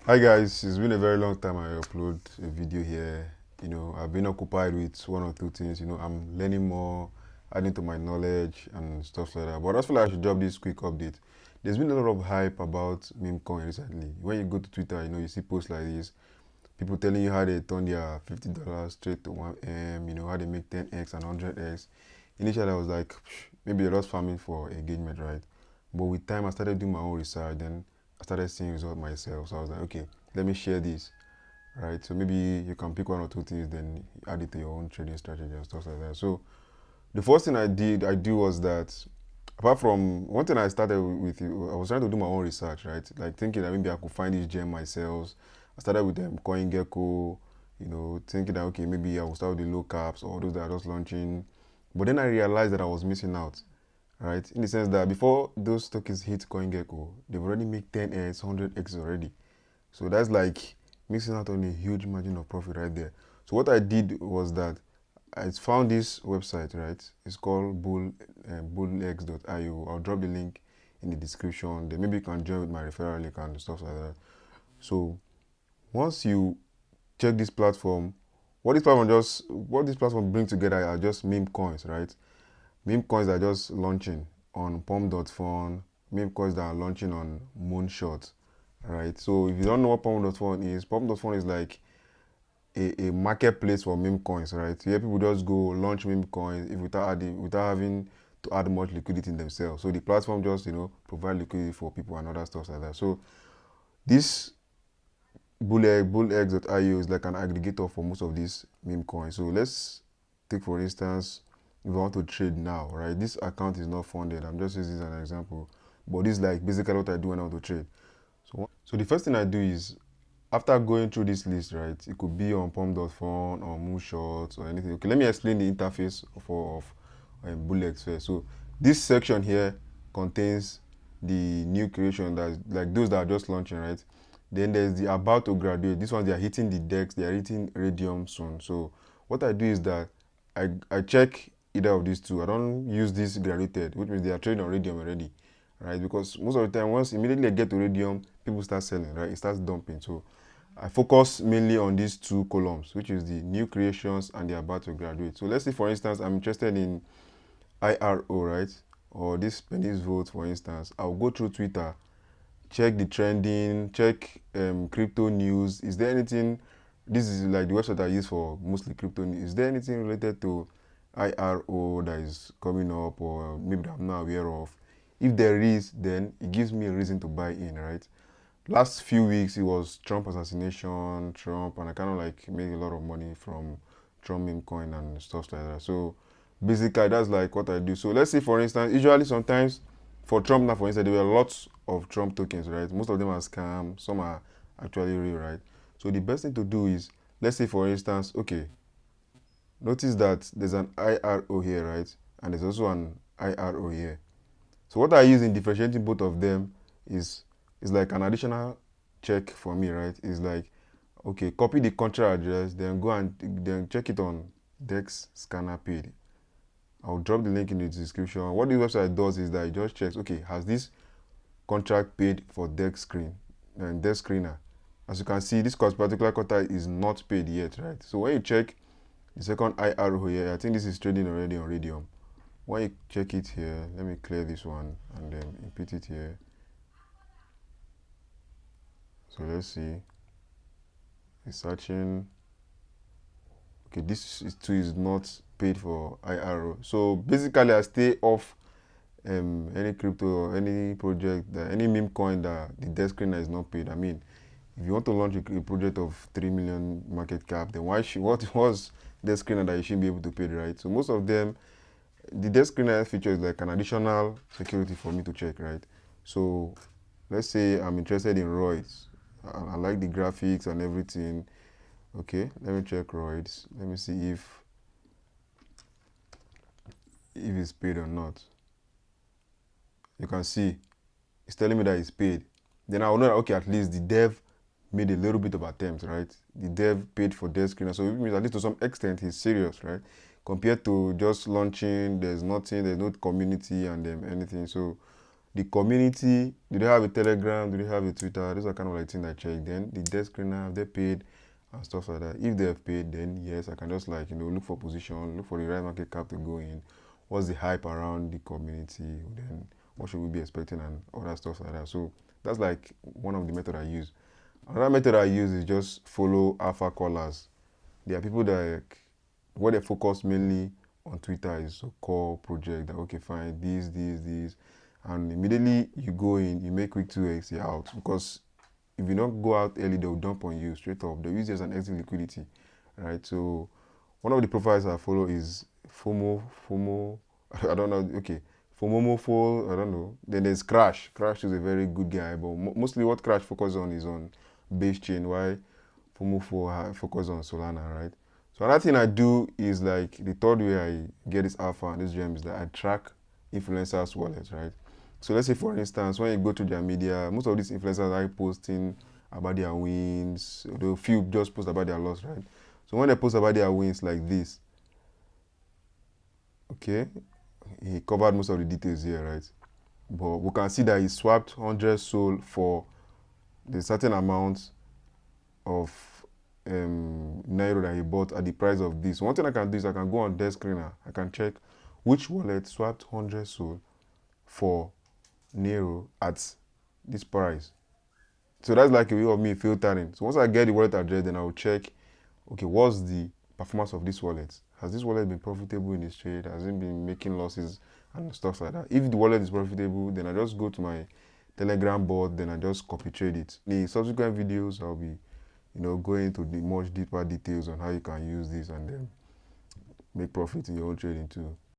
Hi guys, it's been a very long time I upload a video here. I've been occupied with one or two things. I'm learning more, adding to my knowledge and stuff like that. But I just feel like I should drop this quick update. There's been a lot of hype about meme coin recently. When you go to Twitter, you see posts like this. People telling you how they turn their $50 straight to 1M, how they make 10x and 100x. Initially, I was like, maybe they're just farming for engagement, right? But with time, I started doing my own research. Then I started seeing results myself. So I was like, okay, let me share this, right? So maybe you can pick one or two things, then add it to your own trading strategy and stuff like that. So the first thing I do was that, apart from one thing I started with, I was trying to do my own research, right? Like thinking that maybe I could find this gem myself. I started with CoinGecko, thinking that okay, maybe I will start with the low caps or those that are just launching. But then I realized that I was missing out, right? In the sense that before those tokens hit CoinGecko, they've already made 10x, 100x already. So that's like missing out on a huge margin of profit right there. So what I did was that I found this website, right? It's called bullx.io. I'll drop the link in the description. Then maybe you can join with my referral link and stuff like that. So once you check this platform, what this platform brings together are just meme coins, right? Meme coins are just launching on pump.fun, meme coins that are launching on Moonshot, right? So if you don't know what pump.fun is like a marketplace for meme coins, right? Here people just go launch meme coins if without having to add much liquidity in themselves. So the platform just provide liquidity for people and other stuff like that. So this bullx.io is like an aggregator for most of these meme coins. So let's take for instance, if I want to trade now, right? This account is not funded. I'm just using this as an example, but this is like basically what I do when I want to trade. So the first thing I do is, after going through this list, right, it could be on pump.fun or moonshots or anything. Okay, let me explain the interface of Bullex first. So this section here contains the new creation, that's like those that are just launching, right? Then there's the about to graduate. This one, they are hitting the decks, they are hitting radium soon. So what I do is that I check either of these two. I don't use this graduated, which means they are trading on radium already, right? Because most of the time, once immediately I get to radium, people start selling, right? It starts dumping. So I focus mainly on these two columns, which is the new creations and the about to graduate. So let's say, for instance, I'm interested in IRO, right? Or this pennies vote, for instance. I'll go through Twitter, check the trending, check crypto news. Is there anything, this is like the website I use for mostly crypto news. Is there anything related to IRO that is coming up or maybe that I'm not aware of? If there is, then it gives me a reason to buy in, right? Last few weeks it was Trump assassination, Trump, and I kind of like made a lot of money from Trump meme coin and stuff like that. So basically that's like what I do. So let's say, for instance, usually sometimes for Trump now, for instance, there were lots of Trump tokens, right? Most of them are scam, some are actually real, right? So the best thing to do is, let's say for instance, okay, notice that there's an IRO here, right? And there's also an IRO here. So what I use in differentiating both of them is like an additional check for me, right? Is like, okay, copy the contract address, then go and then check it on Dex Scanner Paid. I'll drop the link in the description. What this website does is that it just checks, okay, has this contract paid for Dex Screen and Dex Screener? As you can see, this particular contract is not paid yet, right? So when you check the second IRO here, I think this is trading already on Radium. When you check it here, let me clear this one and then input it here. So let's see. It's searching. Okay, too is not paid for IRO. So basically, I stay off any crypto or any project, any meme coin that the desk screener is not paid. I mean, if you want to launch a project of 3 million market cap, then what was desk screener that you shouldn't be able to pay, right? So most of them, the desk screener feature is like an additional security for me to check, right? So let's say I'm interested in Royds. I like the graphics and everything. Okay, let me check Royds. Let me see if it's paid or not. You can see it's telling me that it's paid. Then I will know that, okay, at least the dev made a little bit of attempt, right? The dev paid for dev screener, so it means at least to some extent he's serious, right? Compared to just launching, there's nothing, there's no community and anything. So The community, do they have a Telegram? Do they have a Twitter? Those are kind of like things I check. Then the desk screener, have they paid and stuff like that. If they have paid, then yes, I can just like, look for position, look for the right market cap to go in. What's the hype around the community? Then what should we be expecting and other stuff like that. So that's like one of the method I use. Another method I use is just follow alpha callers. There are people that what they focus mainly on Twitter is a core project that okay fine this and immediately you go in, you make quick 2x, you're out. Because if you don't go out early, they'll dump on you straight up. They'll use it as an exit liquidity. Right? So one of the profiles I follow is FOMO, I don't know, okay. FOMO, I don't know. Then there's Crash. Crash is a very good guy, but mostly what Crash focuses on is on base chain, why FOMO focus on Solana, right? So another thing I do is like the third way I get this alpha and this gem is that I track influencers' wallets, right? So let's say for instance, when you go to their media, most of these influencers are posting about their wins, although few just post about their loss, right? So when they post about their wins like this, okay, he covered most of the details here, right? But we can see that he swapped 100 SOL for the certain amount of Nairo that he bought at the price of this. One thing I can do is I can go on desk screener. I can check which wallet swapped 100 SOL for Nairo at this price. So that's like a way of me filtering. So once I get the wallet address, then I will check, okay, what's the performance of this wallet? Has this wallet been profitable in this trade? Has it been making losses and stuff like that? If the wallet is profitable, then I just go to my Telegram bot, then I just copy trade it. In the subsequent videos, I'll be, going into the much deeper details on how you can use this and then make profit in your own trading too.